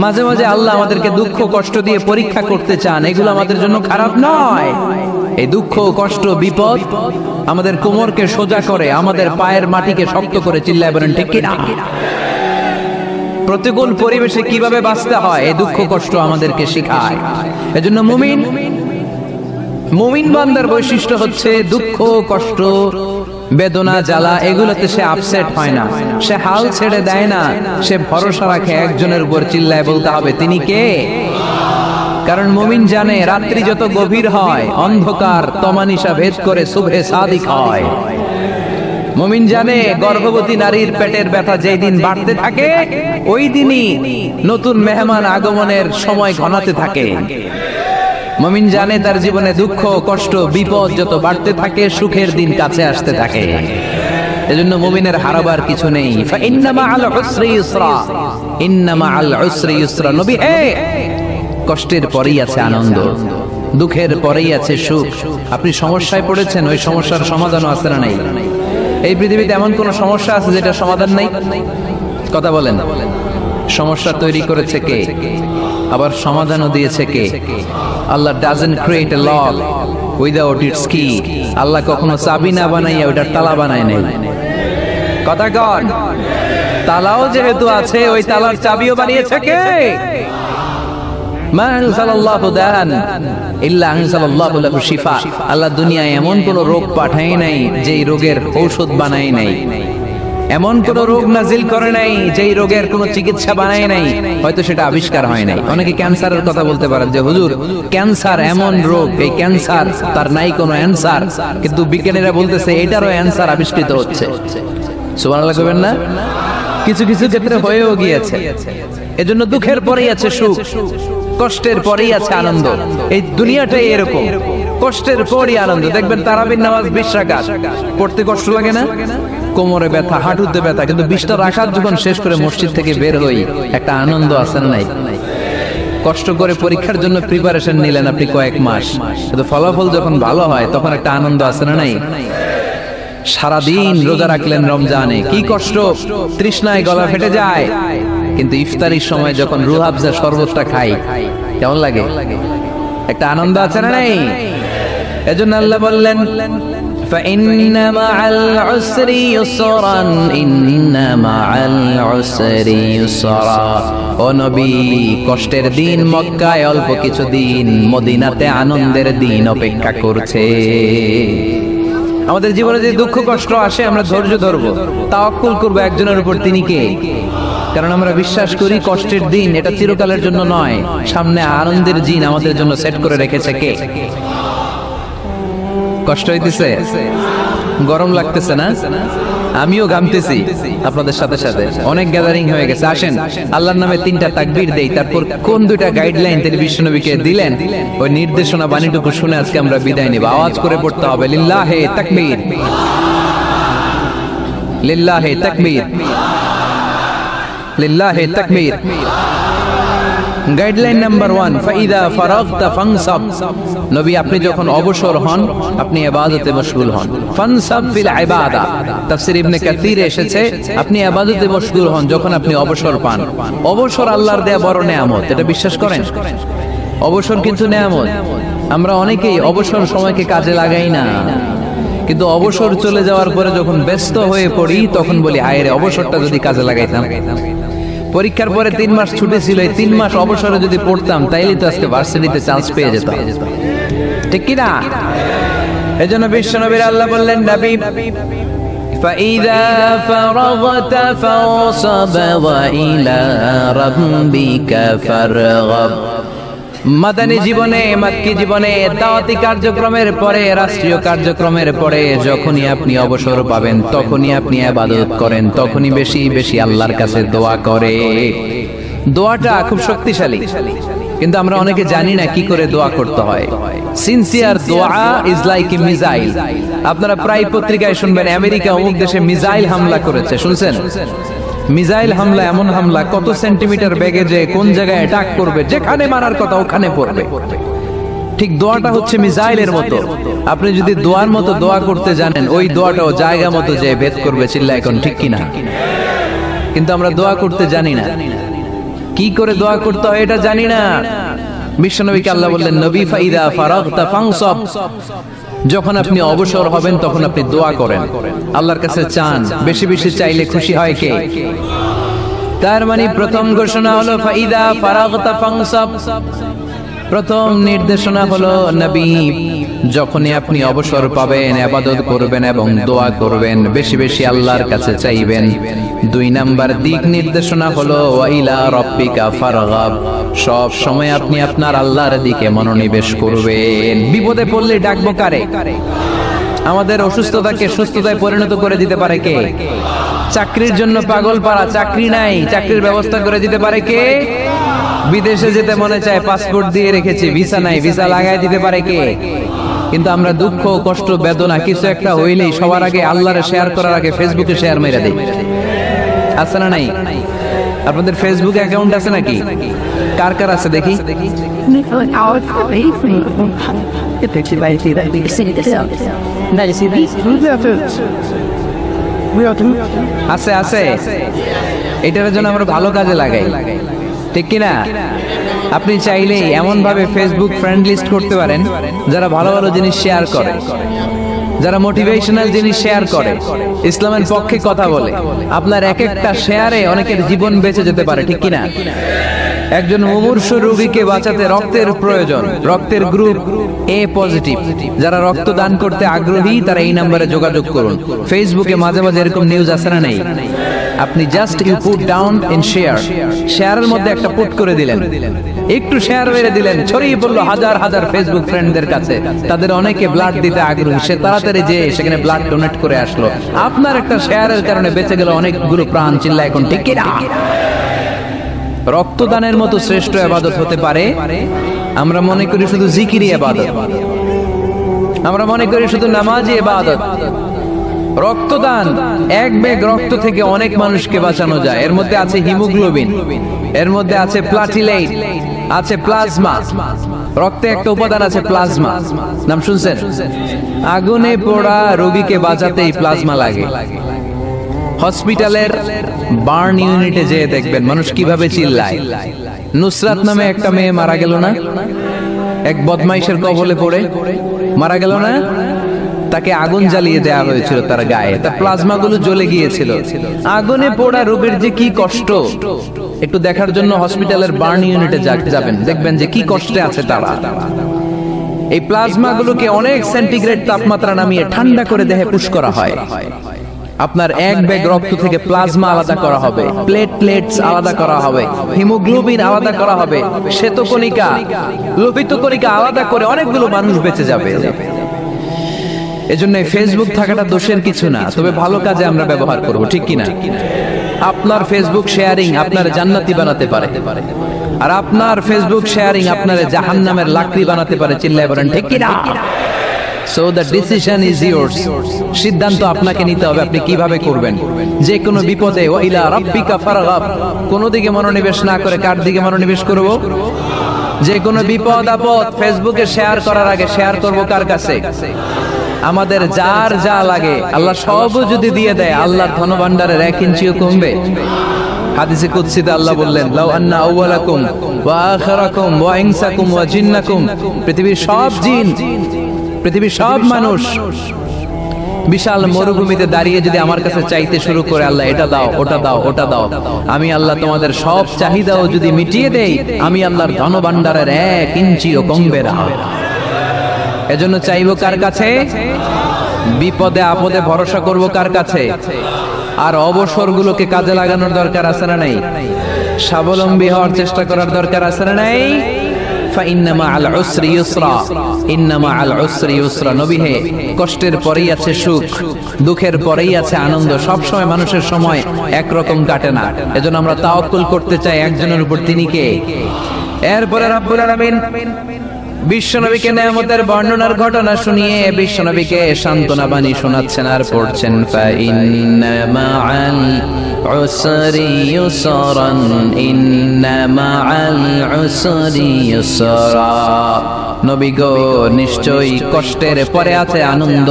মাঝে মাঝে আল্লাহ আমাদেরকে দুঃখ কষ্ট দিয়ে পরীক্ষা করতে চান, এগুলো আমাদের জন্য খারাপ নয়। এই দুঃখ কষ্ট বিপদ আমাদের কোমরকে সোজা করে, আমাদের পায়ের মাটিকে শক্ত করে, চিল্লায় বলেন ঠিক কিনা? প্রতিকূল পরিবেশে কিভাবে বাঁচতে হয় এই দুঃখ কষ্ট আমাদেরকে শেখায়। এজন্য মুমিন বান্দার বৈশিষ্ট্য হচ্ছে দুঃখ কষ্ট বেদনা জ্বালা এগুলোতে সে আপসেট হয় না, সে হাল ছেড়ে দেয় না, সে ভরসা রাখে একজনের উপর, চিল্লায় বলতে হবে তিনি কে? কারণ মুমিন জানে রাত্রি যত গভীর হয় অন্ধকার তমানিসা ভেদ করে সুবহে সাদিক হয়। মুমিন জানে গর্ভবতী নারীর পেটের ব্যথা যেই দিন বাড়তে থাকে ওই দিনই নতুন মেহমান আগমনের সময় ঘনাতে থাকে। মুমিন জানে তার জীবনে দুঃখ কষ্ট বিপদ যত বাড়তে থাকে সুখের দিন কাছে আসতে থাকে। এজন্য মুমিনের হারাবার কিছু নেই। ফাইন্না মাআল উসরি ইউসরা, ইন্না মাআল উসরি ইউসরা। নবী কষ্টের পরেই আছে আনন্দ, দুঃখের পরেই আছে সুখ। আপনি সমস্যায় পড়েছেন, ওই সমস্যার সমাধানও আছে না নাই? এই পৃথিবীতে এমন কোন সমস্যা আছে যেটা সমাধান নাই? কথা বলেন। সমস্যা তৈরি করেছে কে? আবার সমাধানও দিয়েছে কে? Allah doesn't create a lock without its কি। আল্লাহ কখনো চাবি না বানাইয়া ওইটার তালা বানায় নাই। কথা কন। তালাও যেহেতু আছে ওই তালার চাবিও বানিয়েছে কে? মা আনজালাল্লাহু দান ইল্লা আনজালাল্লাহু লাহু শিফা। আল্লাহ দুনিয়ায় এমন কোন রোগ পাঠায় নাই যেই রোগের ঔষধ বানায় নাই, এমন কোন রোগ নাজিল করে নাই যেই রোগের কোন চিকিৎসা বানায় নাই, হয়তো সেটা আবিষ্কার হয় নাই। অনেকে ক্যান্সারের কথা বলতে পারেন যে হুজুর ক্যান্সার এমন রোগ, এই ক্যান্সার তার নাই কোনো অ্যানসার, কিন্তু বিজ্ঞানীরা বলতেছে এটারও অ্যানসার আবিষ্কৃত হচ্ছে। সুবহানাল্লাহ কইবেন না? কিছু কিছু ক্ষেত্রে হয়েও গিয়েছে। এজন্য দুঃখের পরেই আছে সুখ, কষ্টের পরেই আছে আনন্দ। এই দুনিয়াটাই এরকম, কষ্টের পরই আনন্দ। দেখবেন তারাবির নামাজ 20 রাকাত পড়তে কষ্ট লাগে না? কোমরে ব্যথা, হাঁটুতে ব্যথা, কিন্তু 20টা রাকাত যখন শেষ করে মসজিদ থেকে বের হই একটা আনন্দ আছে না নাই? কষ্ট করে পরীক্ষার জন্য প্রিপারেশন নিলেন আপনি কয়েক মাস, কিন্তু ফলাফল যখন ভালো হয় তখন একটা আনন্দ আছে না নাই? সারাদিন রোজা রাখলেন রমজানে, কি কষ্ট, তৃষ্ণায় গলা ফেটে যায়, কিন্তু ইফতারির সময় যখন রুহ আফজা শরবতটা খাই কেমন লাগে? একটা আনন্দ আছে না নাই? এজন্য আল্লাহ বললেন ফাইন্না মাআল উসরি ইউসরান, ইন্না মাআল উসরি ইউসরা। ও নবী, কষ্টের দিন মক্কায় অল্প কিছু দিন, মদিনাতে আনন্দের দিন অপেক্ষা করছে। আমাদের জীবনে যে দুঃখ কষ্ট আসে আমরা ধৈর্য ধরবো, তাওয়াক্কুল করবো একজনের উপর, তিনি কে? কারণ আমরা বিশ্বাস করি কষ্টের দিন এটা চিরকালের জন্য নয়, সামনে আনন্দের দিন আমাদের জন্য সেট করে রেখেছে কে? কষ্ট হইতেছে, গরম লাগতেছে না? আমিও ঘামতেছি আপনাদের সাথে সাথে। অনেক গ্যাদারিং হয়ে গেছে, আসেন আল্লাহর নামে 3টা তাকবীর দেই, তারপর কোন 2টা গাইডলাইন তিনি বিশ্বনবীকে দিলেন ওই নির্দেশনা বাণীটুকু শুনে আজকে আমরা বিদায় নিব। আওয়াজ করে পড়তে হবে লিল্লাহে তাকবীর, লিল্লাহে তাকবীর, লিল্লাহে তাকবীর। গাইডলাইন নাম্বার 1, ফাইদা ফারাগতা ফানসাব। নবী আপনি যখন অবসর হন আপনি ইবাদতে মশগুল হন। ফানসাব ফিল ইবাদা, তাফসীর ইবনে কাসিরে এসেছে আপনি ইবাদতে মশগুল হন যখন আপনি অবসর পান। অবসর আল্লাহর দেয়া বড় নেয়ামত, এটা বিশ্বাস করেন? অবসর কিন্তু নেয়ামত। আমরা অনেকেই অবসর সময়কে কাজে লাগাই না, কিন্তু অবসর চলে যাওয়ার পরে যখন ব্যস্ত হয়ে পড়ি তখন বলি হায় রে অবসরটা যদি কাজে লাগাইতাম। পরীক্ষার পরে 3 মাস ছুটি ছিল, এই 3 মাস অবসরে যদি পড়তাম তাইলে তো আজকে ভার্সিটিতে চান্স পেয়ে যেতাম, ঠিক কি না? এজন্য বিশ্বনবীর আল্লাহ বললেন নবী ফাইদা ফারাগতা ফাওসাব ওয়া ইলা রাব্বিকা ফারগাব। মাদানী জীবনে, মাক্কি জীবনে, দাওয়াতি কার্যক্রমের পরে, রাষ্ট্রীয় কার্যক্রমের পরে যখনই আপনি অবসর পাবেন তখনই আপনি ইবাদত করেন, তখনই বেশি বেশি আল্লাহর কাছে দোয়া করে। দোয়াটা খুব শক্তিশালী, কিন্তু আমরা অনেকে জানি না কি করে দোয়া করতে হয়। সিনসিয়ার দোয়া ইজ লাইক এ মিসাইল। আপনারা প্রায় পত্রিকায় শুনবেন আমেরিকা অমুক দেশে মিসাইল হামলা করেছে, শুনছেন? মিসাইল হামলা এমন হামলা কত সেন্টিমিটার বেগে যে কোন জায়গায় অ্যাটাক করবে, যেখানে মারার কথা ওখানে পড়বে। ঠিক দোয়াটা হচ্ছে মিসাইলের মতো। আপনি যদি দোয়ার মতো দোয়া করতে জানেন ওই দোয়াটাও জায়গা মতো যে ভেদ করবে, চিল্লা এখন ঠিক কিনা? কিন্তু আমরা দোয়া করতে জানি না। কি করে দোয়া করতে হয় এটা জানি না। বিশ্বনবীকে আল্লাহ বললেন, নবী ফাইদা ফারাগতা ফানসাব, যখন আপনি অবসর হবেন তখন আপনি দোয়া করেন, আল্লাহর কাছে চান। বেশি বেশি চাইলে খুশি হয় কে? তার মানে প্রথম ঘোষণা হলো ফাইদা ফারাগতা ফানসাব, প্রথম নির্দেশনা হলো নবী যখনই আপনি অবসর পাবেন ইবাদত করবেন এবং দোয়া করবেন, বেশি বেশি আল্লাহর কাছে চাইবেন। 2 নাম্বার দিক নির্দেশনা হলো ওয়াইলা রাব্বিকা ফারগাব, সব সময় আপনি আপনার আল্লাহর দিকে মনোনিবেশ করবেন। বিপদে পড়লে ডাকবো কারে? আমাদের অসুস্থতাকে সুস্থতায় পরিণত করে দিতে পারে কে? চাকরির জন্য পাগল পারা, চাকরি নাই, চাকরির ব্যবস্থা করে দিতে পারে কে? বিদেশে যেতে মনে চায়, পাসপোর্ট দিয়ে রেখেছি, ভিসা নাই, ভিসা লাগাই দিতে পারে কে? কিন্তু আমরা দুঃখ কষ্ট বেদনা কিছু একটা হইলেই সবার আগে আল্লাহরে শেয়ার করার আগে ফেসবুকে শেয়ার মেরে দেই। আছে না নাই? আপনাদের ফেসবুক অ্যাকাউন্ট আছে নাকি? কার কার আছে দেখি? আছে আছে, এটার জন্য আমরা ভালো কাজে লাগাই, ঠিক কিনা? আপনি চাইলে এমন ভাবে ফেসবুক ফ্রেন্ড লিস্ট করতে পারেন যারা ভালো ভালো জিনিস শেয়ার করে, যারা মোটিভেশনাল জিনিস শেয়ার করে, ইসলামের পক্ষে কথা বলে। আপনার এক একটা শেয়ারে অনেকের জীবন বেঁচে যেতে পারে, ঠিক কিনা? একজন মুমূর্ষু রোগীকে বাঁচাতে রক্তের প্রয়োজন, রক্তের গ্রুপ এ পজিটিভ, যারা রক্ত দান করতে আগ্রহী তারা এই নম্বরে যোগাযোগ করুন। ফেসবুকে মাঝে মাঝে এরকম নিউজ আসে না নেই? আপনি just you put down in share, শেয়ারের মধ্যে একটা পুট করে দিলেন, একটু শেয়ার মেরে দিলেন, ছড়িয়ে পড়লো হাজার হাজার ফেসবুক ফ্রেন্ডদের কাছে। তাদের অনেকে ব্লাড দিতে আগ্রহী, সে তাড়াতাড়ি যে সেখানে ব্লাড ডোনেট করে আসলো। আপনার একটা শেয়ারের কারণে বেঁচে গেল অনেকগুলো প্রাণ। চিল্লা এখন ঠিক কিনা? রক্তদানের মতো শ্রেষ্ঠ ইবাদত হতে পারে? আমরা মনে করি শুধু জিকিরি ইবাদত, আমরা মনে করি শুধু নামাজি ইবাদত। রক্তদান, এক ব্যাগ রক্ত থেকে অনেক মানুষকে বাঁচানো যায়। এর মধ্যে আছে হিমোগ্লোবিন, এর মধ্যে আছে প্লাটিলেট, আছে প্লাজমা। রক্তে একটা উপাদান আছে প্লাজমা, নাম শুনছেন? আগুনে পোড়া রোগীকে বাঁচাতে এই প্লাজমা লাগে। হসপিটালের বার্ন ইউনিটে যেয়ে দেখবেন মানুষ কিভাবে চিল্লায়। নুসরাত নামে একটা মেয়ে মারা গেল না? এক বদমাইশের কবলে পড়ে মারা গেল না? তাকে আগুন জ্বালিয়ে দেওয়া হয়েছিল তার গায়ে, তার প্লাজমা গুলো জ্বলে গিয়েছিল। আগুনে পোড়া রোগীর যে কি কষ্ট, একটু দেখার জন্য হসপিটালের বার্ন ইউনিটে যাবেন, দেখবেন যে কি কষ্টে আছে তারা। এই প্লাজমা গুলোকে অনেক সেন্টিগ্রেড তাপমাত্রা নামিয়ে ঠান্ডা করে দেহে পুশ করা হয়। আপনার এক ব্যাগ রক্ত থেকে প্লাজমা আলাদা করা হবে, প্লেটলেটস আলাদা করা হবে, হিমোগ্লোবিন আলাদা করা হবে, শ্বেতকণিকা, লোহিত কণিকা আলাদা করে অনেকগুলো মানুষ বেঁচে যাবে। এজন্য ফেসবুক থাকাটা দোষের কিছু না, তবে ভালো কাজে আমরা ব্যবহার করব, ঠিক কিনা? আপনার ফেসবুক শেয়ারিং আপনার জান্নাতি বানাতে পারে, আর আপনার ফেসবুক শেয়ারিং আপনার জাহান্নামের লাকড়ি বানাতে পারে। চিল্লায় বলেন ঠিক কিনা? So the decision is yours. সিদ্ধান্ত আপনাকে নিতে হবে, আপনি কিভাবে করবেন। যে কোনো বিপদে ওয়াইলা রাব্বিকা ফারগাব, কোন দিকে মনোনিবেশ না করে কার দিকে মনোনিবেশ করব? যে কোনো বিপদ আপদ ফেসবুকে শেয়ার করার আগে শেয়ার করব কার কাছে? আমাদের যার যা লাগে আল্লাহ সব যদি দিয়ে দেয়, আল্লাহর ধনভাণ্ডারের 1 ইঞ্চিও কমবে? হাদিসে কুদসিতে আল্লাহ বললেন, লাউ আন্না আউওয়ালাকুম ওয়া আখিরাকুম ওয়া ইনসাকুম ওয়া জিন্নাকুম, পৃথিবীর সব জিন, পৃথিবীর সব মানুষ বিশাল মরুভূমিতে দাঁড়িয়ে যদি আমার কাছে চাইতে শুরু করে, আল্লাহ এটা দাও, ওটা দাও, ওটা দাও, আমি আল্লাহ তোমাদের সব চাহিদাও যদি মিটিয়ে দেই, আমি আল্লাহর ধনভাণ্ডারের 1 ইঞ্চিও কমবে না। এজন্য চাইবো কার কাছে? বিপদে আপদে ভরসা করব কার কাছে? আর অবসরগুলোকে কাজে লাগানোর দরকার আছে না নাই? স্বাবলম্বী হওয়ার চেষ্টা করার দরকার আছে না নাই? নবী হে, কষ্টের পরেই আছে সুখ, দুঃখের পরেই আছে আনন্দ। সব সময় মানুষের সময় একরকম কাটে না, এজন্য আমরা তাওয়াক্কুল করতে চাই একজনের উপর, তিনি কে? এরপরে রব্বুল আলামিন বিশ্বনবীকে নেয়ামতের বর্ণনার ঘটনা শুনিয়ে বিশ্বনবীকে সান্ত্বনা বাণী শোনাচ্ছেন আর পড়ছেন, ফাইন্না মাআল উসরি ইউসরান, ইন্না মাআল উসরি ইউসরা। নবী গো, নিশ্চয়ই কষ্টের পরে আছে আনন্দ,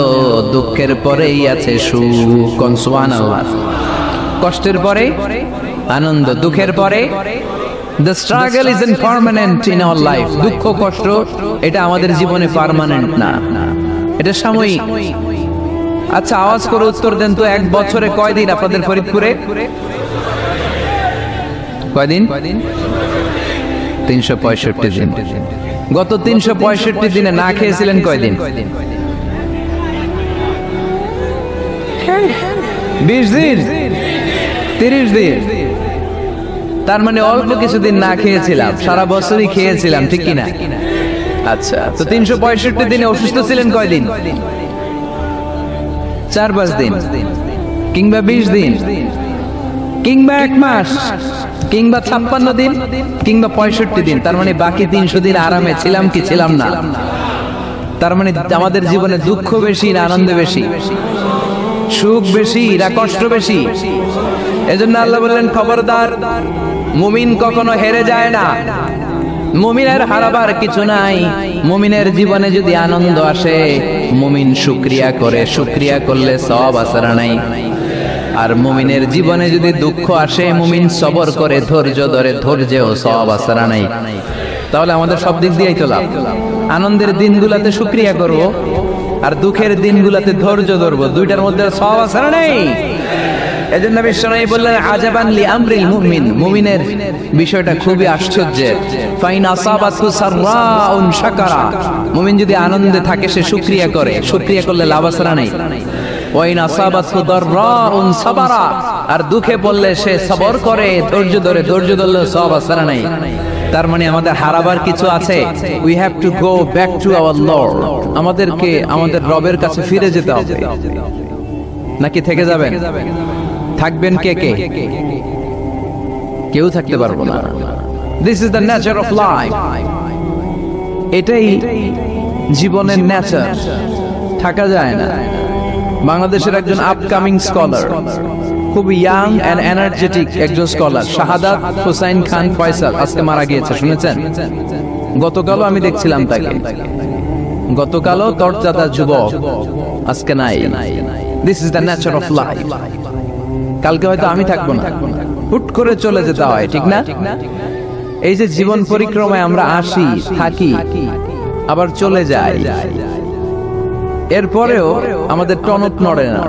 দুঃখের পরেই আছে সুখ। সুবহানাল্লাহ। কষ্টের পরে আনন্দ, দুঃখের পরে The struggle isn't permanent in our life. দুঃখ কষ্ট এটা আমাদের জীবনে পার্মানেন্ট না, এটা সাময়িক। আচ্ছা আওয়াজ করে উত্তর দেন তো, এক বছরে কয়দিন আপনাদের ফরিদপুরে? কয়দিন? 365 দিন। গত 365 দিনে না খেয়েছিলেন কয়দিন? 20 দিন, 30 দিন। তার মানে অল্প কিছুদিন না খেয়েছিলাম, সারা বছরই খেয়েছিলাম, ঠিক কিনা? আচ্ছা, তো 365 দিনে অসুস্থ ছিলেন কয়দিন? 4-5 দিন, কিংবা 20 দিন, কিংবা 1 মাস, কিংবা 56 দিন, কিংবা 65 দিন। তার মানে বাকি 300 দিন আরামে ছিলাম কি ছিলাম না? তার মানে আমাদের জীবনে দুঃখ বেশি না আনন্দ বেশি? সুখ বেশি না কষ্ট বেশি? এজন্য আল্লাহ বললেন, খবরদার, মুমিন কখনো হেরে যায় না। মুমিনের হারাবার কিছু নাই। মুমিনের জীবনে যদি আনন্দ আসে, মুমিন শুকরিয়া করে, শুকরিয়া করলে সওয়াব আছে না নাই? আর মুমিনের জীবনে যদি দুঃখ আসে, মুমিন সবর করে, ধৈর্য ধরে, ধৈর্যেও সওয়াব আছে না নাই? তাহলে আমাদের সব দিক দিয়েই তো লাভ। আনন্দের দিনগুলোতে শুকরিয়া করব, আর দুঃখের দিনগুলোতে ধৈর্য ধরবো, দুইটার মধ্যে সওয়াব আছে না নাই? এজন্য বিশ্বনবী বললেন, আজাবান লি আমরিল মুমিন, মুমিনের বিষয়টা খুবই আশ্চর্যের। ফাইন আসাবাতহু সাররাউন শাকারা, মুমিন যদি আনন্দে থাকে সে শুকরিয়া করে, শুকরিয়া করলে লাভ আছে না নাই? ওয়াইন আসাবাতহু দাররাউন সাবারা, আর দুঃখে পড়লে সে সবর করে, ধৈর্য ধরে, ধৈর্য ধরলে সওয়াব আছে না নাই? তার মানে আমাদের হারাবার কিছু আছে। We have to go back to our Lord. আমাদেরকে আমাদের রবের কাছে ফিরে যেতে হবে। নাকি থেকে যাবেন? থাকবেন কে কে? কেউ থাকতে পারবো না। This is the nature of life. এটাই জীবনের নেচার, থাকা যায় না। বাংলাদেশের একজন আপকামিং স্কলার, খুব ইয়াং এন্ড এনার্জেটিক একজন স্কলার, শাহাদাত হোসাইন খান ফয়সাল, আজকে মারা গিয়েছে, শুনেছেন? গতকালও আমি দেখছিলাম তাকে। গতকালও তরতাজা যুবক, আজকে নাই। This is the nature of life. কালকে হয়তো আমি থাকবো না, হুট করে চলে যেতে হয়, ঠিক না? এই যে জীবন পরিক্রমায় আমরা আসি, থাকি, আবার চলে যাই, এরপরেও আমাদের টনক নড়ে না।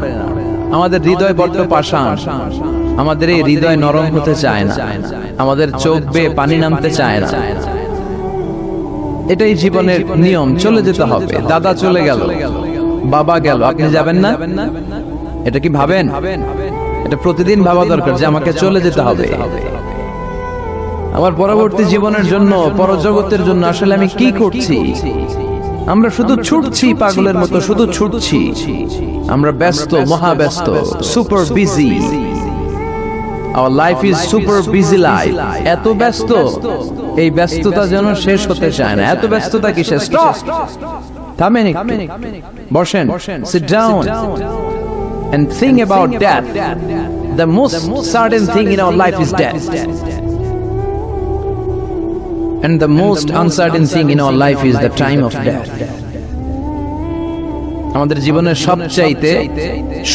আমাদের হৃদয় বড্ড পাষাণ, আমাদের এই হৃদয় নরম হতে চায় না, আমাদের চোখ বেয়ে পানি নামতে চায় না। এটাই জীবনের নিয়ম, চলে যেতে হবে। দাদা চলে গেল, বাবা গেল, আপনি যাবেন না? এটা কি ভাবেন? এটা প্রতিদিন ভাবা দরকার যে আমাকে চলে যেতে হবে। আমার পরবর্তী জীবনের জন্য, পরজগতের জন্য আসলে আমি কি করছি? আমরা শুধু ছুটছি, পাগলের মতো শুধু ছুটছি। আমরা ব্যস্ত, মহা ব্যস্ত, super busy. Our life is super busy life. এত ব্যস্ত, এই ব্যস্ততা যেন শেষ হতে চায় না। এত ব্যস্ততা কিসে? স্টপ, থামেন একটু, বসেন, sit down and think about death. The most certain thing in our life is death. And the most uncertain thing in our life is the time of death. আমাদের জীবনের সবচাইতে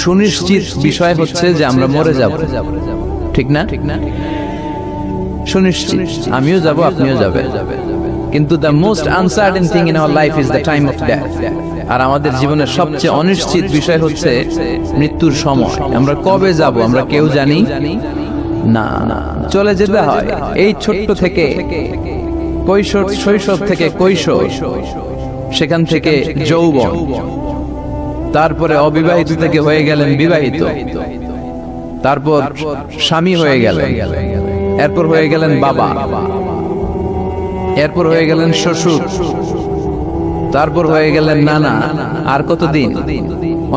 সুনিশ্চিত বিষয় হচ্ছে যে আমরা মরে যাব, ঠিক না? সুনিশ্চিত, আমিও যাব, আপনিও যাবেন। কিন্তু the most uncertain thing in our life is the time of death. আর আমাদের জীবনের সবচেয়ে অনিশ্চিত বিষয় হচ্ছে মৃত্যুর সময়। আমরা কবে যাব আমরা কেউ জানি না। চলে যেতে হয় এই ছোট্ট থেকে, শৈশব থেকে কৈশোর, সেখান থেকে যৌবন, তারপরে অবিবাহিত থেকে হয়ে গেলেন বিবাহিত, তারপর স্বামী হয়ে গেলেন, এরপর হয়ে গেলেন বাবা, এরপর হয়ে গেলেন শ্বশুর, তারপর হয়ে গেলেন নানা। আর কতদিন?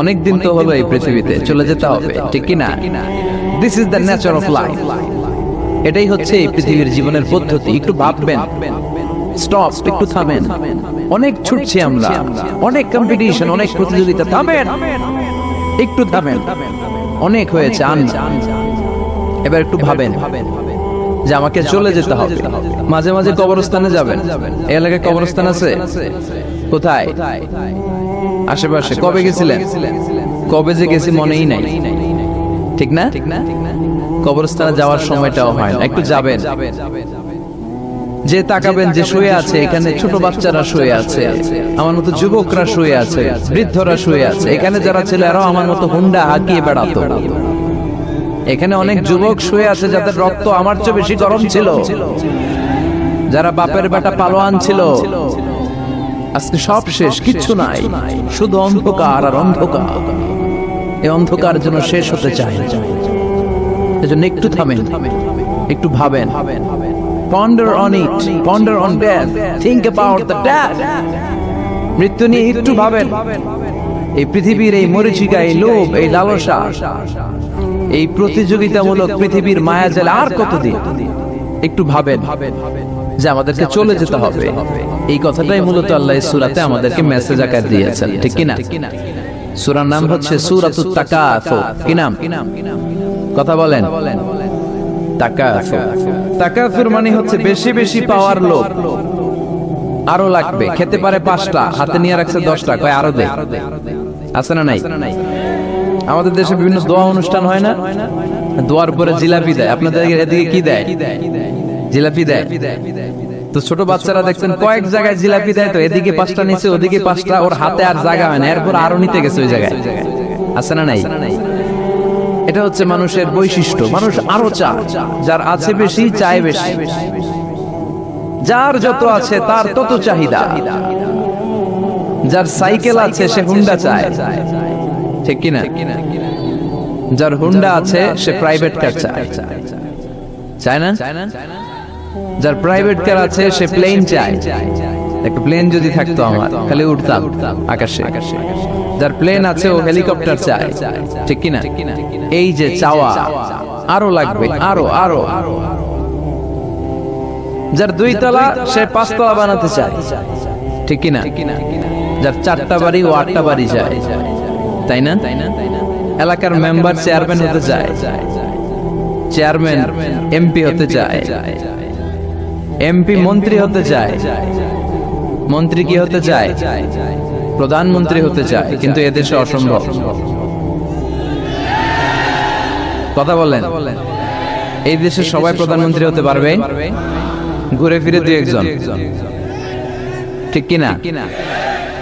অনেক দিন তো হলো এই পৃথিবীতে, চলে যেতে হবে, ঠিক কি না? This is the nature of life. এটাই হচ্ছে এই পৃথিবীর জীবনের পদ্ধতি। একটু ভাববেন, স্টপ, একটু থামেন। অনেক ছুটছি আমরা, অনেক কম্পিটিশন, অনেক প্রতিযোগিতা। থামেন, একটু থামেন, অনেক হয়েছে, এবার একটু ভাবেন যে আমাকে চলে যেতে হবে। মাঝে মাঝে কবরস্থানে যাবেন। এই এলাকায় কবরস্থান আছে? কোথায়? আশেপাশে। কবে গেছিলেন? কবে যে গেছি মনেই নাই, ঠিক না? কবরস্থানে যাওয়ার সময়টাও হয় না। একটু যাবেন, যে তাকাবেন যে শুয়ে আছে, এখানে ছোট বাচ্চারা শুয়ে আছে, আমার মতো যুবকরা শুয়ে আছে, বৃদ্ধরা শুয়ে আছে। এখানে যারা ছিল এরাও আমার মতো হুন্ডা হাঁকিয়ে বেড়াতো। এখানে অনেক যুবক শুয়ে আছে যাদের রক্ত আমার চেয়ে বেশি গরম ছিল, যারা বাপের বেটা পালোয়ান ছিল। আজকে সব শেষ, কিচ্ছু নাই, শুধু অন্ধকার আর অন্ধকার। এই অন্ধকার যেন শেষ হতে চায়। এজন্য একটু থামেন, একটু ভাবেন। Ponder on it, ponder on death, think about the death. মৃত্যু নিয়ে একটু ভাবেন। এই পৃথিবীর এই মরীচিকা, এই লোভ, এই লালসা, এই প্রতিযোগিতামূলক পৃথিবীর মায়াজাল আর কতদিন? একটু ভাবেন যে আমাদেরকে চলে যেতে হবে। এই কথাটাই মূলত আল্লাহ সূরাতে আমাদেরকে মেসেজ আকারে দিয়েছেন, ঠিক কি না? সূরার নাম হচ্ছে সূরাতুত তাকাসুর। কি নাম? কথা বলেন। তাকাসুর। তাকাসুর মানে হচ্ছে বেশি বেশি পাওয়ার লোভ। আরো লাগবে, খেতে পারে 5টা, হাতে নিয়ে রাখছে 10টা, কয় আরো দে। আছে না নাই? আমাদের দেশে বিভিন্ন দোয়া অনুষ্ঠান হয় না? দোয়ার পরে জিলাপি দেয়। আপনাদের এদিকে কি দেয়? জিলাপি দেয়। তো ছোট বাচ্চারা দেখছেন কয়েক জায়গায় জিলাপি দেয়, তো এদিকে 5টা নিচে, ওদিকে 5টা, ওর হাতে আর জায়গা হয় না, এরপর আরো নিতে গেছে ওই জায়গায়। আছে না নাই? এটা হচ্ছে মানুষের বৈশিষ্ট্য। মানুষ আরো চায়, যার আছে বেশি চায় বেশি। যার যত আছে তার তত চাহিদা। যার সাইকেল আছে সে হুন্ডা চায়, ঠিক কিনা? যার হুন্ডা আছে সে প্রাইভেট কার চায়, চায় না? যার প্রাইভেট কার আছে সে প্লেন চায়। একটা প্লেন যদি থাকতো আমার, খালি উঠতাম আকাশে। যার প্লেন আছে ও হেলিকপ্টার চায়, ঠিক কিনা? এই যে চাওয়া, আরো লাগবে, আরো আরো। যার 2 তলা সে 5 তলা বানাতে চায়, ঠিক কিনা? যার 4টা বাড়ি ও 8টা বাড়ি চায়, তাই না? এলাকার মেম্বার চেয়ারম্যান হতে চায়, চেয়ারম্যান এমপি হতে চায়, এমপি মন্ত্রী হতে চায়, মন্ত্রী কি হতে চায়? প্রধানমন্ত্রী হতে চায়। কিন্তু এদেশে অসম্ভব। কথা বলেন। এই দেশে সবাই প্রধানমন্ত্রী হতে পারবে? ঘুরে ফিরে 2 একজন, ঠিক কিনা?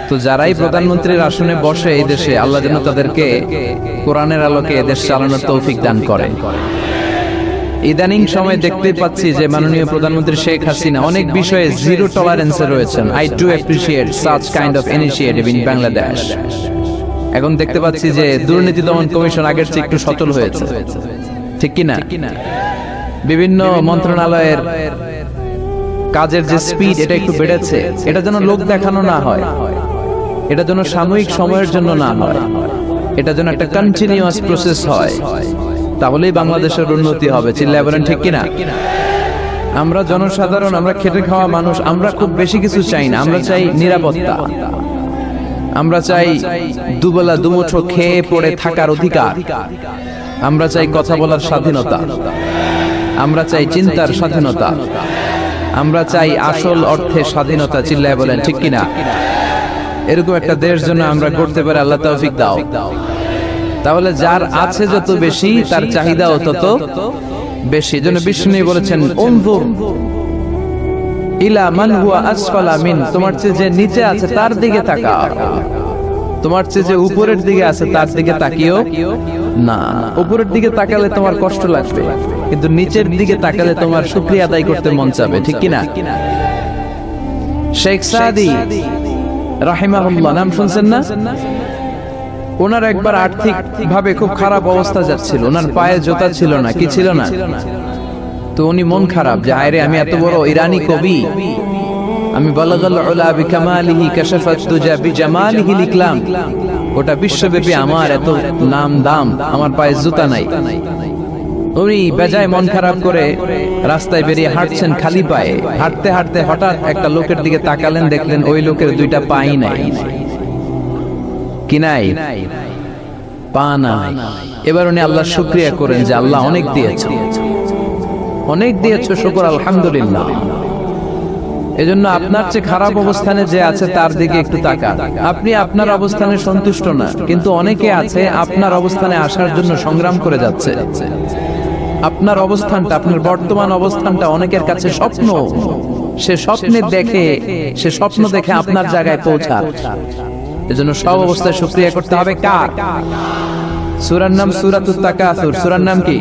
তো যারাই প্রধানমন্ত্রীর আসনে বসে এই দেশে, আল্লাহ যেন তাদেরকে কোরআনের আলোকে এদেশ চালানোর তৌফিক দান করেন। ইদানিং সময় দেখতে পাচ্ছি যে মাননীয় প্রধানমন্ত্রী শেখ হাসিনা অনেক বিষয়ে জিরো টলারেন্সে রয়েছেন। I do appreciate such kind of initiative in Bangladesh. এখন দেখতে পাচ্ছি যে দুর্নীতি দমন কমিশন আগের চেয়ে একটু সচল হয়েছে, ঠিক কিনা? বিভিন্ন মন্ত্রণালয়ের কাজের যে স্পিড, এটা একটু বেড়েছে। এটা যেন লোক দেখানো না হয়, এটা যেন সাময়িক সময়ের জন্য না হয়, এটা যেন একটা কন্টিনিউয়াস প্রসেস হয়। তাহলেই বাংলাদেশের উন্নতি হবে। চিল্লায় বলেন, ঠিক কিনা? আমরা জনসাধারণ, আমরা খেটে খাওয়া মানুষ, আমরা খুব বেশি কিছু চাই না। আমরা চাই নিরাপত্তা, আমরা চাই দুবেলা দুমুঠো খেয়ে পড়ে থাকার অধিকার, আমরা চাই কথা বলার স্বাধীনতা, আমরা চাই চিন্তার স্বাধীনতা, আমরা চাই আসল অর্থে স্বাধীনতা। চিল্লায় বলেন, ঠিক কিনা? এরকম একটা দেশ যেন আমরা করতে পারি, আল্লাহ তৌফিক দাও। তাহলে যার আছে যত বেশি, তার চাহিদাও তত বেশি। জন্য বিষ্ণু বলেছেন, উনজুর ইলা মান হুয়া আসফালা মিন, তোমার চেয়ে যে নিচে আছে তার দিকে তাকাও, তোমার চেয়ে যে উপরের দিকে আছে তার দিকে তাকিও না। উপরের দিকে তাকালে তোমার কষ্ট লাগবে, কিন্তু নিচের দিকে তাকালে তোমার শুকরিয়া আদায় করতে মন চাবে, ঠিক কিনা? শেখ সাদি রাহিমাহুল্লাহ, নাম শুনছেন না? ওনার একবার আর্থিক ভাবে খুব খারাপ অবস্থা যাচ্ছিল, ওনার পায়ে জুতা ছিল না, কি ছিল না? তো উনি মন খারাপ যে আরে আমি এত বড় ইরানি কবি, আমি বালাগাল উলা বিকামালিহি কাশাফাত দুজা বিজামালিহি লিখলাম, ওটা বিশ্বব্যাপী আমার এত নাম দাম, আমার পায়ে জুতা নাই। উনি বেজায় মন খারাপ করে রাস্তায় বেরিয়ে হাঁটছেন খালি পায়ে। হাঁটতে হাঁটতে হঠাৎ একটা লোকের দিকে তাকালেন, দেখলেন ওই লোকের 2টা পাই নাই। কি নাই? পা নাই। এবার উনি আল্লাহর শুকরিয়া করেন যে আল্লাহ অনেক দিয়েছে, অনেক দিয়েছে, শুকর আলহামদুলিল্লাহ। এজন্য আপনার চেয়ে খারাপ অবস্থানে যে আছে তার দিকে একটু তাকান। আপনি আপনার অবস্থানে সন্তুষ্ট না, কিন্তু অনেকে আছে আপনার অবস্থানে আসার জন্য সংগ্রাম করে যাচ্ছে। আপনার অবস্থানটা, আপনার বর্তমান অবস্থানটা অনেকের কাছে স্বপ্ন, সে স্বপ্ন দেখে আপনার জায়গায় পৌঁছার। এজন্য সব অবস্থায় শুকরিয়া করতে হবে কার? সূরার নাম সূরাতুত তাকাসুর। সূরার নাম কি?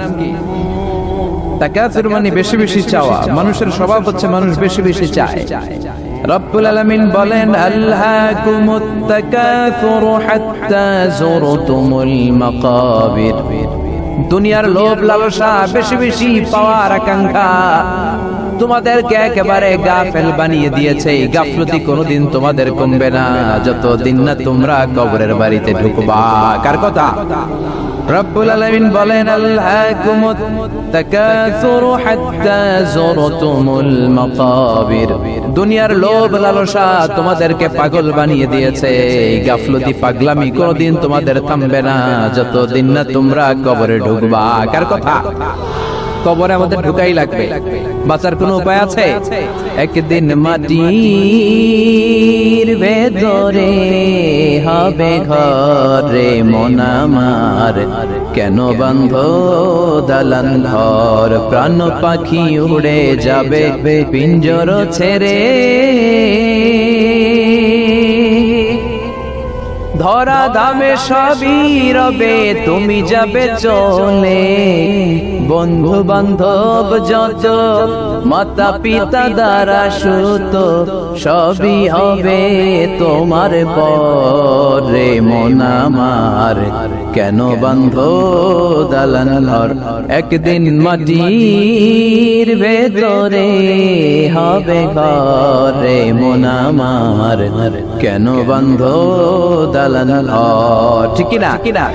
তাকাসুর মানে বেশি বেশি চাওয়া। মানুষের স্বভাব হচ্ছে মানুষ বেশি বেশি চায়। রব্বুল আলামিন বলেন আল্লাকুমুত তাকাসুর হাত্তা যুরতুমুল মাকাবির। দুনিয়ার লোভ লালসা, বেশি বেশি পাওয়ার আকাঙ্ক্ষা তোমাদেরকে একেবারে গাফেল বানিয়ে দিয়েছে। এই গাফলতি কোনোদিন তোমাদের কমবে না যতদিন না তোমরা কবরের বাড়িতে ঢুকবা। কার কথা? রব্বুল আলামিন বলেন আল্লাকুমুত তাকাসুর হাত্তা যুরতুমুল মাকাবির। দুনিয়ার লোভ লালসা তোমাদেরকে পাগল বানিয়ে দিয়েছে। এই গাফলতি পাগলামি কোনোদিন তোমাদের থামবে না যতদিন না তোমরা কবরে ঢুকবা। কার কথা? কবরে আমাদের ঢুকাই লাগবে। বাঁচার কোনো উপায় আছে? একদিন মাটির ভেতরে হবে ঘরে মন আমার, কেন বাঁধ দালান ঘর? প্রাণ পাখি উড়ে যাবে পিঞ্জর ছেড়ে, ধরা ধামে সবই রবে তুমি যাবে চলে। বন্ধু বান্ধব যত মাতা পিতা দ্বারা সুত সবই হবে তোমার পরে মন আমার, কেন বান্ধ দালান ঘর? একদিন মাটির ভেতরে হবে ঘরে মন আমার, কেন বান্ধ দালান ঘর? ঠিক কিনা?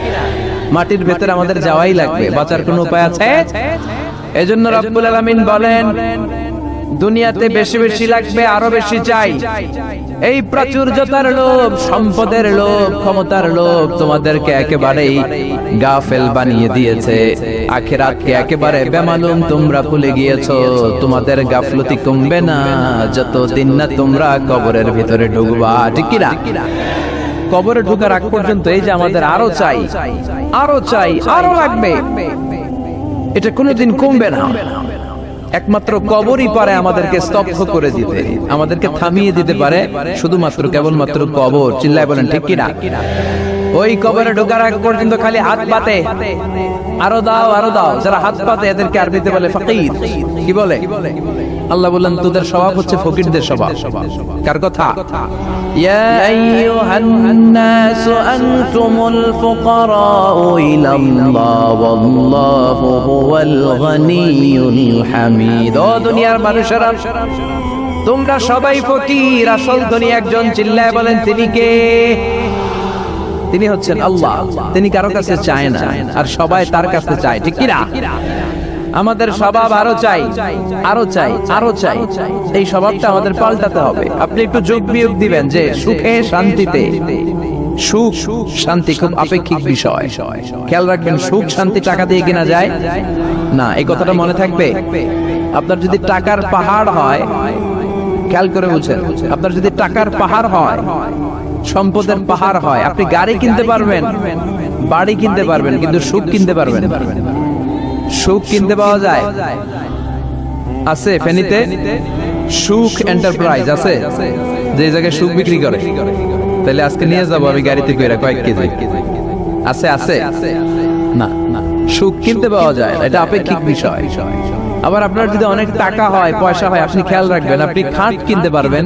মাটির ভেতরে আমাদের যাওয়াই লাগবে। বাঁচার কোনো উপায় আছে? এজন্য রব্বুল আলামিন বলেন দুনিয়াতে বেশি বেশি লাগবে, আরো বেশি চাই। এই প্রাচুর্যতার লোভ, সম্পদের লোভ, ক্ষমতার লোভ তোমাদেরকে একেবারেই গাফেল বানিয়ে দিয়েছে। আখিরাতকে একেবারে বেমালুম তোমরা ভুলে গিয়েছো। তোমাদের গাফলতি কমবে না যতদিন না তোমরা কবরের ভিতরে ঢুকবা। ঠিক কিনা? কবরে ঢোকার আগ পর্যন্ত এই যে আমাদের আরো চাই, আরো চাই, আরো লাগবে, এটা কোনোদিন কমবে না। একমাত্র কবরই পারে আমাদেরকে স্তব্ধ করে দিতে, আমাদেরকে থামিয়ে দিতে পারে শুধুমাত্র কেবলমাত্র কবর। চিল্লায় বলেন ঠিক কিনা? ওই কবরে ঢোকার আগ পর্যন্ত খালি হাত পাতে, আরো দাও, আরো দাও। যারা হাত পাতে এদেরকে আরবিতে বলে ফকির। কি বলে? আল্লাহ বললেন তোদের স্বভাব হচ্ছে ফকিরদের স্বভাব। কার কথা? ইয়া আইয়ুহান নাসু আনতুমুল ফুকারাউ ইলাল্লাহ ওয়াল্লাহু হুয়াল গনিয়ুল হামিদ। ও দুনিয়ার মানুষেরা, তোমরা সবাই ফকির, আসল ধনী একজন। চিল্লায় বলেন তিনি কে? তিনি হচ্ছেন আল্লাহ। তিনি কারো কাছে চায় না, আর সবাই তার কাছে চায়। ঠিক কিনা? আমাদের স্বভাব আরো চাই, আরো চাই, আরো চাই। এই স্বভাবটা আমাদের পাল্টাতে হবে। আপনি একটু যোগ বিয়োগ দিবেন যে সুখে শান্তিতে। সুখ শান্তি খুব আপেক্ষিক বিষয়। খেয়াল রাখবেন, সুখ শান্তি টাকা দিয়ে কেনা যায় না। এই কথাটা মনে থাকবে। আপনার যদি টাকার পাহাড় হয়, খেয়াল করে বুঝেন, আপনার যদি টাকার পাহাড় হয়, সম্পদের পাহাড় হয়, আপনি গাড়ি কিনতে পারবেন, বাড়ি কিনতে পারবেন, কিন্তু সুখ কিনতে পারবেন না। সুখ কিনতে পাওয়া যায়? আছে ফেনীতে সুখ এন্টারপ্রাইজ আছে, যে জায়গায় সুখ বিক্রি করে। তাহলে আজকে নিয়ে যাবো আমি গাড়িতে করে কয়েক কেজি। আছে? আছে না। সুখ কিনতে পাওয়া যায়, এটা আপেক্ষিক বিষয়। আবার আপনার যদি অনেক টাকা হয়, পয়সা হয়, আপনি খেয়াল রাখবেন, আপনি খাট কিনতে পারবেন,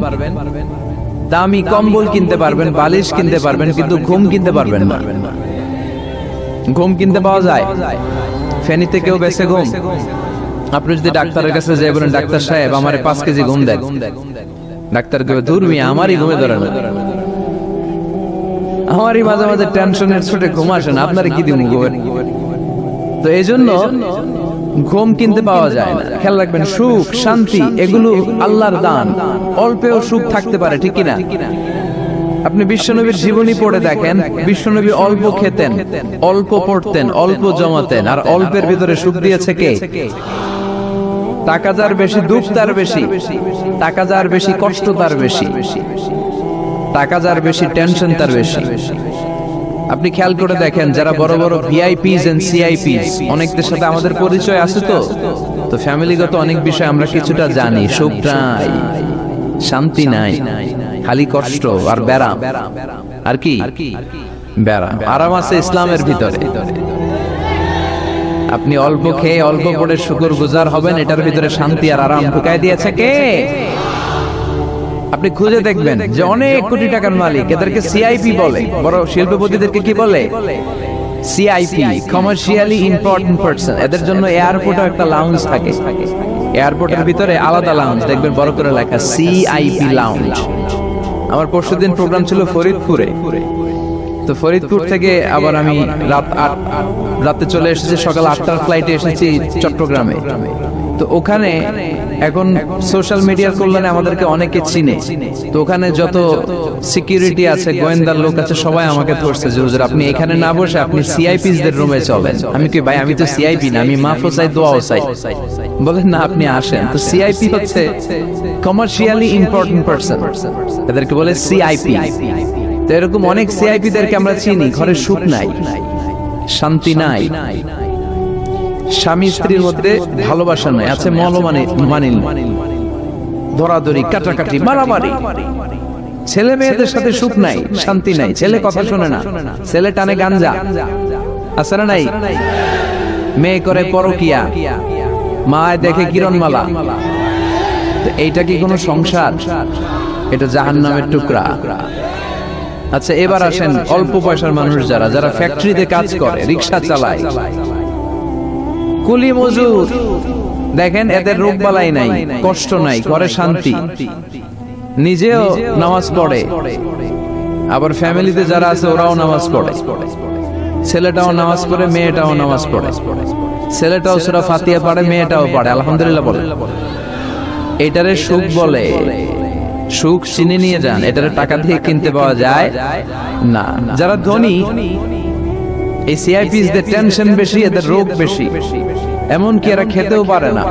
দামি কম্বল কিনতে পারবেন, বালিশ কিনতে পারবেন, কিন্তু ঘুম কিনতে পারবেন না। ঘুম কিনতে পাওয়া যায়? ফেনীতে কেউ বেছে ঘুম? আপনি যদি ডাক্তারের কাছে যাই বলেন ডাক্তার সাহেব আমার 5 কেজি ঘুম দেন, ডাক্তার কবে দূর মিয়া আমারই ঘুমে ধরে না, আমারই মাঝে মাঝে টেনশনের ছুটে ঘুম আসে না, আপনার কি দিব ঘুমের? তো এই জন্য ঘুম কিনতে পাওয়া যায় না। খেয়াল রাখবেন, সুখ শান্তি এগুলো আল্লাহর দান। অল্পেও সুখ থাকতে পারে। ঠিক কিনা? আপনি বিশ্বনবীর জীবনী পড়ে দেখেন, বিশ্বনবী অল্প খেতেন, অল্প পড়তেন, অল্প জমাতেন, আর অল্পের ভিতরে সুখ দিয়েছে কে? টাকা যার বেশি দুঃখ তার বেশি, টাকা যার বেশি কষ্ট তার বেশি, টাকা যার বেশি টেনশন তার বেশি। আপনি খেয়াল করে দেখেন, যারা বড় বড় ভিআইপিস এন্ড সিআইপিস, অনেকদের সাথে আমাদের পরিচয় আছে। তো ফ্যামিলিগত অনেক বিষয় আমরা কিছুটা জানি। সুখ নাই, শান্তি নাই, খালি কষ্ট আর ব্যারাম। আর কি ব্যারাম? আরাম আছে ইসলামের ভিতরে। আপনি অল্প খেয়ে অল্প পড়ে শুকর গুজার হবেন, এটার ভিতরে শান্তি আর আরাম ঢুকাই দিয়েছে কে? আপনি খুঁজে দেখবেন যে অনেক কোটি টাকার মালিক, এদেরকে সিআইপি বলে। বড় শিল্পপতিদেরকে কি বলে? CIP, commercially important person. এদের জন্য এয়ারপোর্টে একটা লাউঞ্জ থাকে, এয়ারপোর্টের ভিতরে আলাদা লাউঞ্জ, দেখবেন বড় করে লেখা সিআইপি লাউঞ্জ। আমার পরশুদিন প্রোগ্রাম ছিল ফরিদপুরে, তো ফরিদপুর থেকে আবার আমি রাতে চলে এসেছি, সকাল 8টার ফ্লাইটে এসেছি চট্টগ্রামে। তো ওখানে এখন সোশ্যাল মিডিয়ার কল্যাণে আমাদেরকে অনেকে চিনে, তো ওখানে যত সিকিউরিটি আছে, গোয়েন্দার লোক আছে, সবাই আমাকে ধরছে যে হুজুর আপনি এখানে না বসে আপনি সিআইপিস দের রুমে চলেন। আমি কি ভাই, আমি তো সিআইপি না, আমি মাফও চাই দোয়াও চাই। বলেন না, আপনি আসেন। তো সিআইপি হচ্ছে কমার্শিয়ালি ইম্পর্টেন্ট পারসন, এদেরকে বলে সিআইপি। তো এরকম অনেক সিআইপি দেরকে আমরা চিনি, ঘরে সুখ নাই, শান্তি নাই, স্বামী স্ত্রীর মধ্যে ভালোবাসা নাই, আছে মনোমালিন্য, ধরাধরি, কাটাকাটি, মারামারি, ছেলে মেয়েদের সাথে সুখ নাই, শান্তি নাই, ছেলে কথা শোনে না, ছেলে টানে গাঞ্জা, আছে না নাই? মেয়ে করে পরকিয়া, মায় দেখে কিরণমালা। তো এইটা কি কোনো সংসার? এটা জাহান্নামের টুকরা। আচ্ছা, এবার আসেন অল্প পয়সার মানুষ যারা যারা ফ্যাক্টরিতে কাজ করে, রিক্সা চালায়, কুলি মজুর, দেখেন এদের রোগ বালাই নাই, কষ্ট নাই, ঘরে শান্তি, নিজেও নামাজ পড়ে, আবার ফ্যামিলিতে যারা আছে ওরাও নামাজ পড়ে, ছেলেটাও নামাজ পড়ে, মেয়েটাও নামাজ পড়ে, ছেলেটাও সূরা ফাতিহা পড়ে, মেয়েটাও পড়ে, আলহামদুলিল্লাহ বলে। এটারে সুখ বলে। সুখ চিনে নিয়ে যান, এটারে টাকা দিয়ে কিনতে পাওয়া যায় না। যারা ধনী, এই সিআইপিস দের টেনশন বেশি, এদের রোগ বেশি, এমনকি এরা খেতেও পারে না।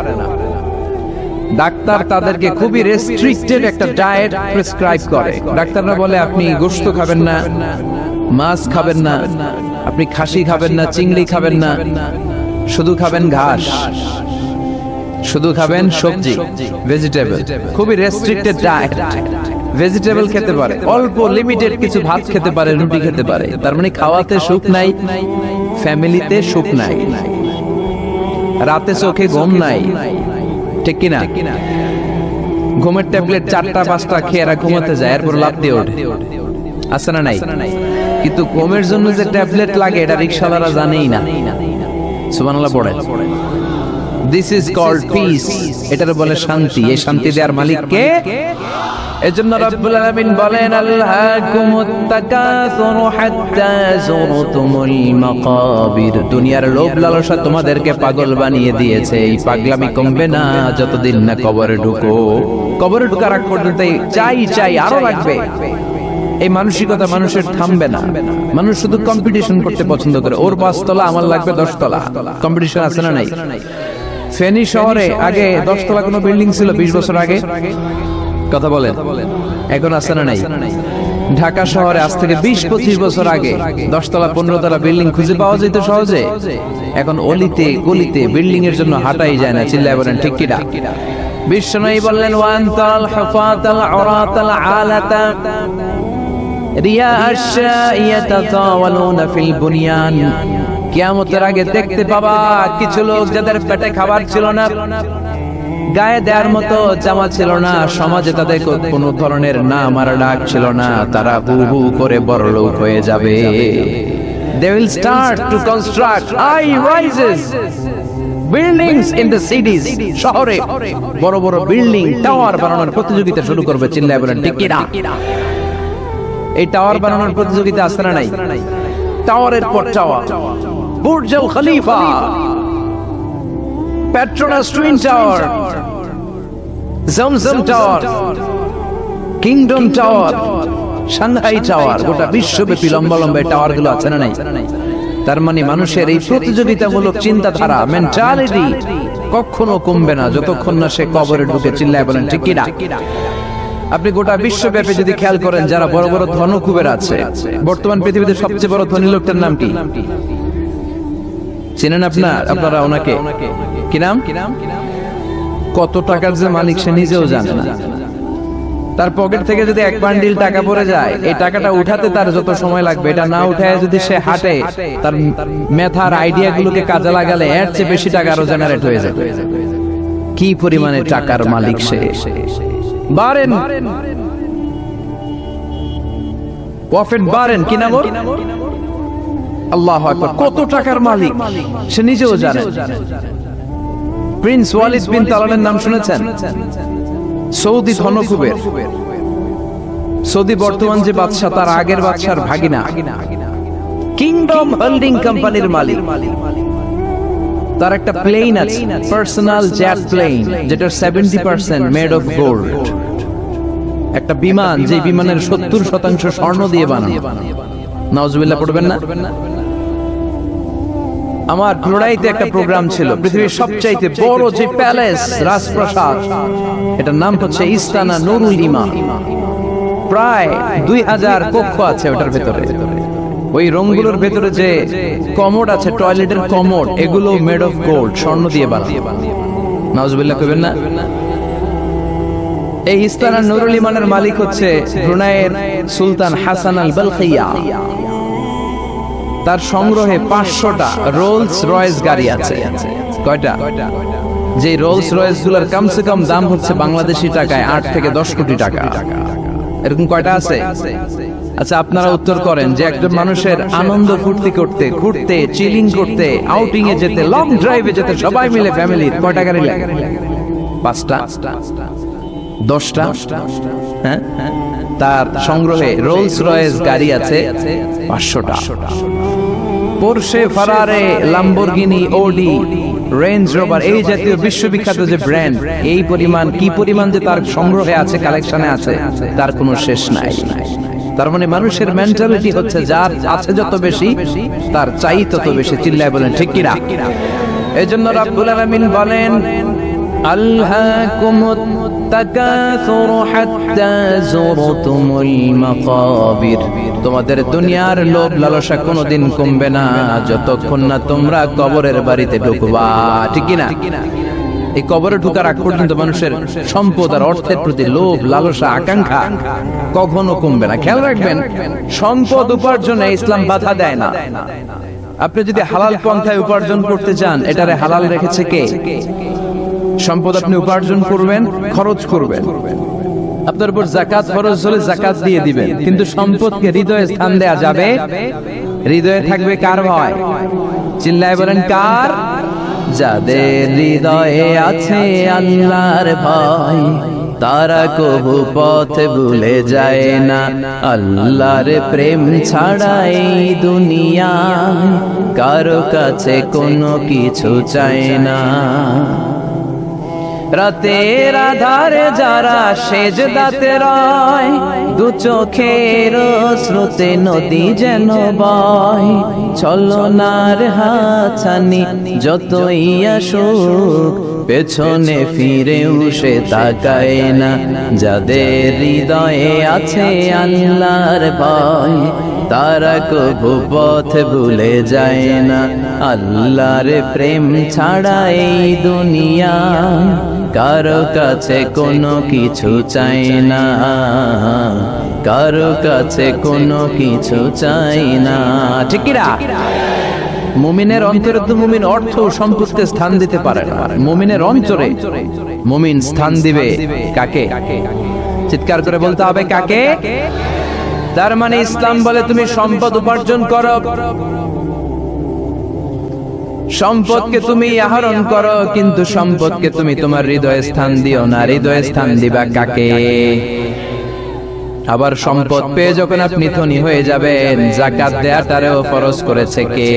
ডাক্তার তাদেরকে খুবই রেস্ট্রিক্টেড একটা ডায়েট প্রেসক্রাইব করে। ডাক্তাররা বলে আপনি গোশত খাবেন না, মাছ খাবেন না, আপনি খাসি খাবেন না, চিংড়ি খাবেন না, শুধু খাবেন ঘাস, শুধু খাবেন সবজি, ভেজিটেবল। খুবই রেস্ট্রিক্টেড ডায়েট। ভেজিটেবল খেতে পারে, অল্প লিমিটেড কিছু ভাত খেতে পারে, রুটি খেতে পারে। তার মানে খাওয়াতে সুখ নাই, ফ্যামিলিতে সুখ নাই, রাতে চোখে ঘুম নাই, ঠিক কিনা? ঘুমের ট্যাবলেট 4টা 5টা খেয়ে এরা ঘুমাতে যায়, এরপর লাফ দিয়ে ওঠে, আছে না নাই? কিন্তু ঘুমের জন্য যে ট্যাবলেট লাগে এটা রিকশাওয়ালারা জানেই না। সুবহানাল্লাহ পড়ে। দিস ইজ কল্ড পিস, এটার বলে শান্তি। এই শান্তি দেওয়ার মালিক কে? এজন্য রব্বুল আলামিন বলেন আল্লাহকুমুত তাকাসুরু হাত্তা যুরতুমুল মাকাবির। দুনিয়ার লোভ লালসা তোমাদেরকে পাগল বানিয়ে দিয়েছে। এই পাগলামি কমবে না যতদিন না কবরে ঢুকো। কবরে ঢোকার আগ পর্যন্ত চাই চাই আরো লাগবে, এই মানসিকতা মানুষের থামবে না। মানুষ শুধু কম্পিটিশন করতে পছন্দ করে, ওর 5 তলা আমার লাগবে 10 তলা। কম্পিটিশন আছে না নাই? ফেনী শহরে আগে 10 তলা কোনো বিল্ডিং ছিল 20 বছর আগে, কথা বলেন, এখন আছে না নাই? ঢাকা শহরে আজ থেকে 20-25 বছর আগে 10 তলা 15 তলা বিল্ডিং খুঁজে পাওয়া যেত সহজে। এখন অলিতে গলিতে বিল্ডিং এর জন্য হাঁটাই যায় না। চিল্লায় বলেন ঠিক কিনা? বিশ্বনবী বললেন ওয়ান তাল হাফাতাল আরাতাল আলাতা রিয়া আশ-শাইয়াতাতাওয়ালুনা ফিল বুনিয়ান। কিয়ামতের আগে দেখতে পাবা কিছু লোক যাদের পেটে খাবার ছিল না, গায়ে দেওয়ার মতো জামা ছিল না, সমাজে তাদের কোনো ধরনের নাম আর ডাক ছিল না, তারা হু হু করে বড়লোক হয়ে যাবে। They will start to construct high rises, buildings in the cities. শহরে বড় বড় বিল্ডিং, টাওয়ার বানানোর প্রতিযোগিতা শুরু করবে। চিল্লায় বলেন ঠিক কিনা? এই টাওয়ার বানানোর প্রতিযোগিতা আছে না নাই? টাওয়ারের পর tower, Burj Al Khalifa, Petronas twin tower, Zamzam tower, kingdom tower, Shanghai tower, গোটা বিশ্বব্যাপী লম্বা লম্বা টাওয়ার গুলো আছে না নাই? তার মানে মানুষের এই প্রতিযোগিতামূলক চিন্তাধারা, মেন্টালিটি কখনো কমবে না যতক্ষণ না সে কবরে ঢুকে। চিল্লায় বলেন ঠিক কিনা? আপনি গোটা বিশ্বব্যাপী যদি খেয়াল করেন, যারা বড় বড় ধনকুবের আছে, বর্তমান পৃথিবীতে সবচেয়ে বড় ধনী লোকটার নাম কি চেনেন আপনারা? ওনাকে কি নাম? কত টাকার যে মালিক সে নিজেও জানে না। তার পকেট থেকে যদি এক বান্ডিল টাকা পড়ে যায়, এই টাকাটা উঠাতে তার যত সময় লাগবে, এটা না উঠায় যদি সে হাঁটে, তার মেধার আইডিয়া গুলোকে কাজে লাগালে এর চেয়ে বেশি টাকা আরো জেনারেট হয়ে যাবে। কি পরিমাণে টাকার মালিক সে! বারেন প্রফেট বারেন কি নাম ওর? আল্লাহু আকবার। কত টাকার মালিক সে নিজেও জানে। প্রিন্স ওয়ালিদ বিন তালালের নাম শুনেছেন? সৌদি ধনকুবের, সৌদি বর্তমান যে বাদশা তার আগের বাদশার ভাগিনা, কিংডম হোল্ডিং কোম্পানির মালিক। তার একটা প্লেন আছে, পার্সোনাল জেট প্লেন, যেটার 70% মেড অফ গোল্ড। একটা বিমান, যে বিমানের 70% স্বর্ণ দিয়ে বানানো। নাউজুবিল্লাহ পড়বেন না? আমার ফ্লোরাইতে একটা প্রোগ্রাম ছিল, পৃথিবীর সবচাইতে বড় যে প্যালেস, রাজপ্রাসাদ, এটার নাম হচ্ছে ইস্তানা নুরুল ইমান। প্রায় 2000 কক্ষ আছে ওটার ভেতরে। ওই রুমগুলোর ভেতরে যে কমোড আছে, টয়লেটের কমোড, এগুলো মেড অফ গোল্ড, স্বর্ণ দিয়ে বানানো। নাউজুবিল্লাহ কইবেন না? এই ইস্তানা নুরুল ইমানের মালিক হচ্ছে ব্রুনাইয়ের সুলতান হাসান আল বলখিয়া। তার সংগ্রহে 500টা রোলস রয়েস গাড়ি আছে। কয়টা? যে রোলস রয়েস গুলোর কমসে কম দাম হচ্ছে বাংলাদেশি টাকায় 8 থেকে 10 কোটি টাকা। এরকম কয়টা আছে? আচ্ছা, আপনারা উত্তর করেন যে একজন মানুষের আনন্দ ফুর্তি করতে, ঘুরতে, চিলিং করতে, আউটিং এ যেতে, লং ড্রাইভে যেতে সবাই মিলে ফ্যামিলির কয়টা গাড়ি লাগে? 5টা, 10টা? হ্যাঁ, তার সংগ্রহে রোলস রয়েস গাড়ি আছে 500টা। পোরশে, ফারারে, লাম্বরগিনি, ওডি, রেঞ্জ রোভার, এই জাতীয় বিশ্ববিখ্যাত যে ব্র্যান্ড, এই পরিমাণ, কি পরিমাণ যে তার সংগ্রহে আছে, কালেকশনে আছে, তার কোনো শেষ নাই। তার মানে মানুষের মেন্টালিটি হচ্ছে যার আছে যত বেশি, তার চাই তত বেশি। চিল্লায় বলেন ঠিক কিনা? এজন্য রাব্বুল আলামিন বলেন, আলহাকুমুত তাকাসুর হাত্তা যুরতুমুল মাকাবির। তোমাদের দুনিয়ার লোভ লালসা কোনোদিন কমবে না যতক্ষণ না তোমরা কবরের বাড়িতে ঢুকবা। ঠিক কিনা? এই কবরে ঢোকার আগ পর্যন্ত মানুষের সম্পদ আর অর্থের প্রতি লোভ লালসা আকাঙ্ক্ষা কখনো কমবে না। খেয়াল রাখবেন, সম্পদ উপার্জনে ইসলাম বাধা দেয় না। আপনি যদি হালাল পন্থায় উপার্জন করতে চান, এটারে হালাল রেখেছে কে? সম্পদ আপনি উপার্জন করবেন, খরচ করবেন, আপনার উপর যাকাত ফরজ হলে যাকাত দিয়ে দিবেন, কিন্তু সম্পদকে হৃদয়ে স্থান দেয়া যাবে। হৃদয়ে থাকবে কার ভয়? চিল্লায় বলেন কার? যাদের হৃদয়ে আছে আল্লাহর ভয়, তারা কবু পথ ভুলে যায় না। আল্লাহর প্রেম ছাড়া এই দুনিয়ায় কারো কাছে কোনো কিছু চায় না। রাতের আধারে যারা সেজদাতে রয়, দু চোখের স্রোতে নদী যেন বয়। ছলনার হাতছানি যতই আসুক, পেছনে ফিরেও সে তাকায় না। যাদের হৃদয়ে আছে আল্লাহর ভয়, তারা কবু পথ ভুলে যায় না। আল্লাহর প্রেম ছাড়া এই দুনিয়া কারো কাছে কোনো কিছু চাই না, কারো কাছে কোনো কিছু চাই না। ঠিক কি না? মুমিনের অন্তরে তো মুমিন অর্থ সম্পদকে স্থান দিতে পারে না। মুমিনের অন্তরে মুমিন স্থান দিবে কাকে? চিৎকার করে বলতে হবে কাকে? তার মানে ইসলাম বলে তুমি সম্পদ উপার্জন করো, সম্পদকে তুমি আহরণ করো, কিন্তু সম্পদকে তুমি তোমার হৃদয়ে স্থান দিও না। হৃদয়ে স্থান দিবা কাকে? আবার সম্পদ পেয়ে যখন আপনি ধনী হয়ে যাবেন, যাকাত দেয়াটারেও ফরজ করেছে কে?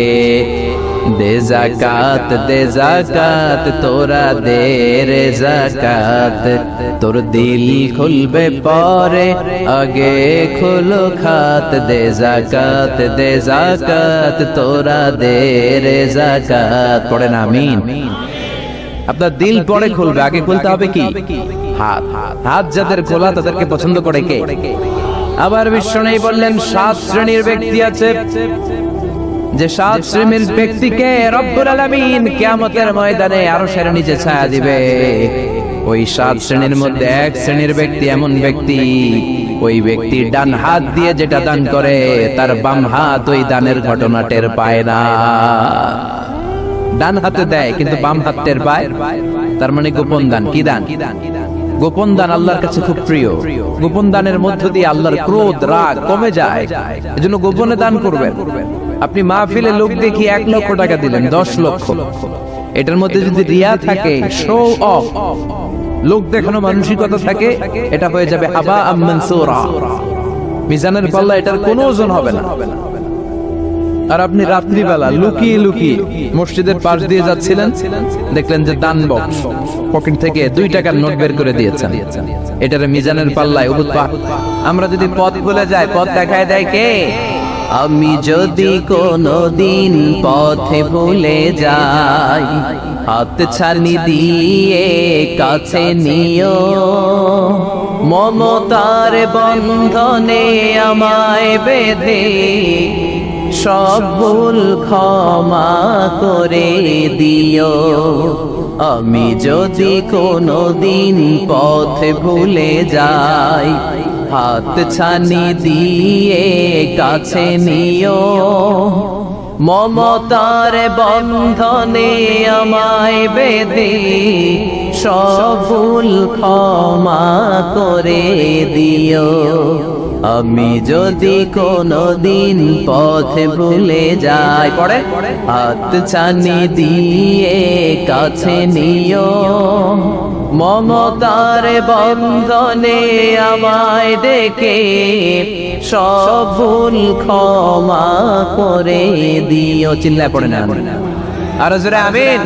দে যাকাত, দে যাকাত, তোরা দে রে যাকাত। তোর দিল খুলবে পরে, আগে খুলো খাত। দে যাকাত, দে যাকাত, তোরা দে রে যাকাত। পড়েন আমিন। আপনার দিল পরে খুলবে, আগে খুলতে হবে কি? হাত। হাত যাদের খোলা তাদেরকে পছন্দ করে কে? আবার বিশ্বনবী বললেন 7 শ্রেণীর ব্যক্তি আছে, যে 7 শ্রেণীর ব্যক্তিকে রব্বুল আলামিন কিয়ামতের ময়দানে আরশের নিচে ছায়া দিবে। ওই 7 শ্রেণীর মধ্যে এক শ্রেণীর ব্যক্তি এমন ব্যক্তি, ওই ব্যক্তি ডান হাত দিয়ে যেটা দান করে তার বাম হাত ওই দানের ঘটনা টের পায় না। ডান হাতে দেয় কিন্তু বাম হাত টের পায়, তার মানে গোপন দান। কি দান? গোপন দান আল্লাহর কাছে খুব প্রিয়। গোপন দানের মধ্য দিয়ে আল্লাহর ক্রোধ রাগ কমে যায়। এজন্য গোপনে দান করবেন। আপনি মাহফিলে লোক দেখি 1 লক্ষ টাকা দিলেন, 10 লক্ষ, এটার মধ্যে যদি রিয়া থাকে, শো অফ, লোক দেখানো মানসিকতা থাকে, এটা হয়ে যাবে হাবা মানসুরা, মিজানের পাল্লা এটার কোনো ওজন হবে না। আর আপনি রাত্রিবেলা লুকিয়ে লুকিয়ে মসজিদের পাশ দিয়ে যাচ্ছিলেন, দেখলেন যে দান বক্স, পকেট থেকে 2 টাকার নোট বের করে দিয়েছেন, এটার মিজানের পাল্লায় উহুদ পাহাড়। আমরা যদি পথ ভুলে যাই, পথ দেখায় দেয় কে? আমি যদি কোনদিন পথে ভুলে যাই, হাত ছানি দিয়ে কাছে নিও, মমতার বন্ধনে আমায় বেঁধে সব ভুল ক্ষমা করে দিও। আমি যদি কোনদিন পথে ভুলে যাই, হাত ছানি দিয়ে কাছে নিও, মমতার বন্ধনে আমায় বেঁধে সব ভুল ক্ষমা করে দিও। আমি যদি কোনদিন পথে ভুলে যাই, পড়ে, হাত ছানি দিয়ে কাছে নিও, মমতার বন্ধনে আমায় ডেকে সব ভুল ক্ষমা করে দিও। চিল্লায় পড়ে না, আর জোরে আমিন।